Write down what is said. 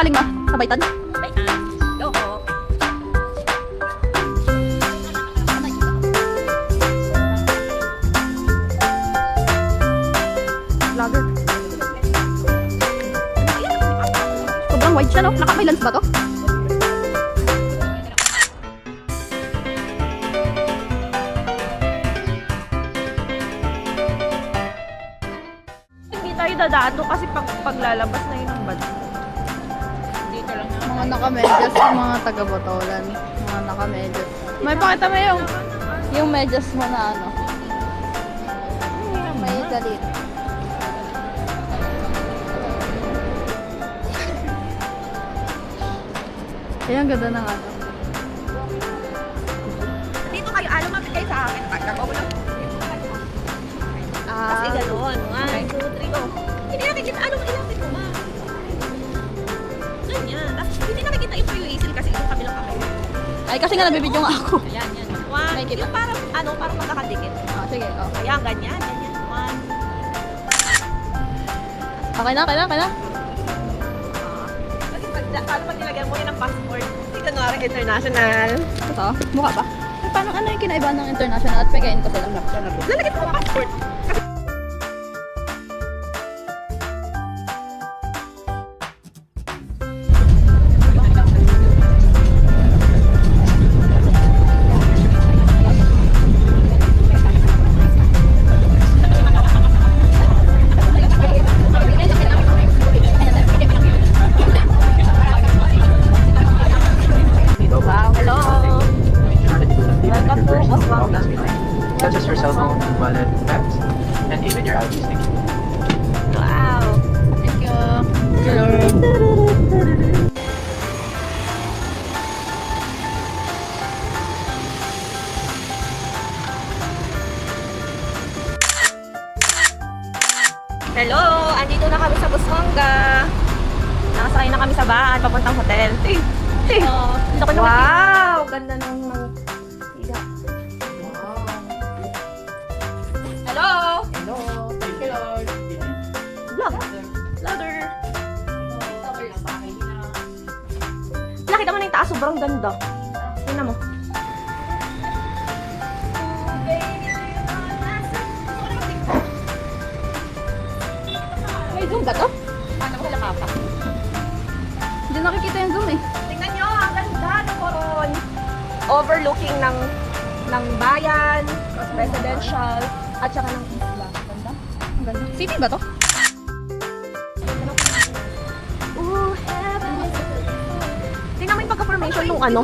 galing ma? Sa Baitan? Baitan. Go ho. Vlogger. Sobrang wide siya, no? May lens ba to? Hindi tayo dadaan doon kasi paglalabas na yun ang bad. Dito lang na. Mga naka-medyas, mga taga-Botolan. Mga naka-medyas. May pakita mo yung medyas mo na ano. May galit. Kaya ang ganda ng ano. Dito kayo, lumapit kayo sa akin. Pagkakaw lang. Kasi Ah, gano'n. 1, 2, 3, go. Hindi nakikita. Anong ilapit mo, ma? Ganyan. Tapos hindi nakikita yung tuyo easily kasi yung kabilang kamay. ay kasi nga nabibidyo nga ako. Ayan, yan. 1, Nakikita. yung parang magkakadikit. Ah, sige, oh. Ayan, ganyan. 1. Okay na. Kasi pag nilagyan mo yun ng passport, hindi kunwari international. Ito, mukha ba? Paano ano yung kinaibahan ng international at pegayin ko sila? Lalagyan mo ng passport. Wow, hello. Welcome to Oswanga. Such as your cell phone, wallet, bags, and even your ID stick. Wow. Thank you. Hello. Hello, andito na kami sa Buswanga. Nakasakay na kami sa van, papuntang hotel. Wow, ganda ng higa. Hello. Hello. Thank you, Lord. Vlog. Louder. Nakita mo na yung taas, sobrang ganda. Tingnan mo. May zoom ba to? Paano ko pa? Hindi nakikita yung zoom eh. Tingnan nyo, ang ganda ng Coron. Overlooking ng bayan, residential, at saka ng isla. Ganda. Ang ganda. City ba to? Ooh, heaven. Tingnan mo yung pagka-formation nung ano.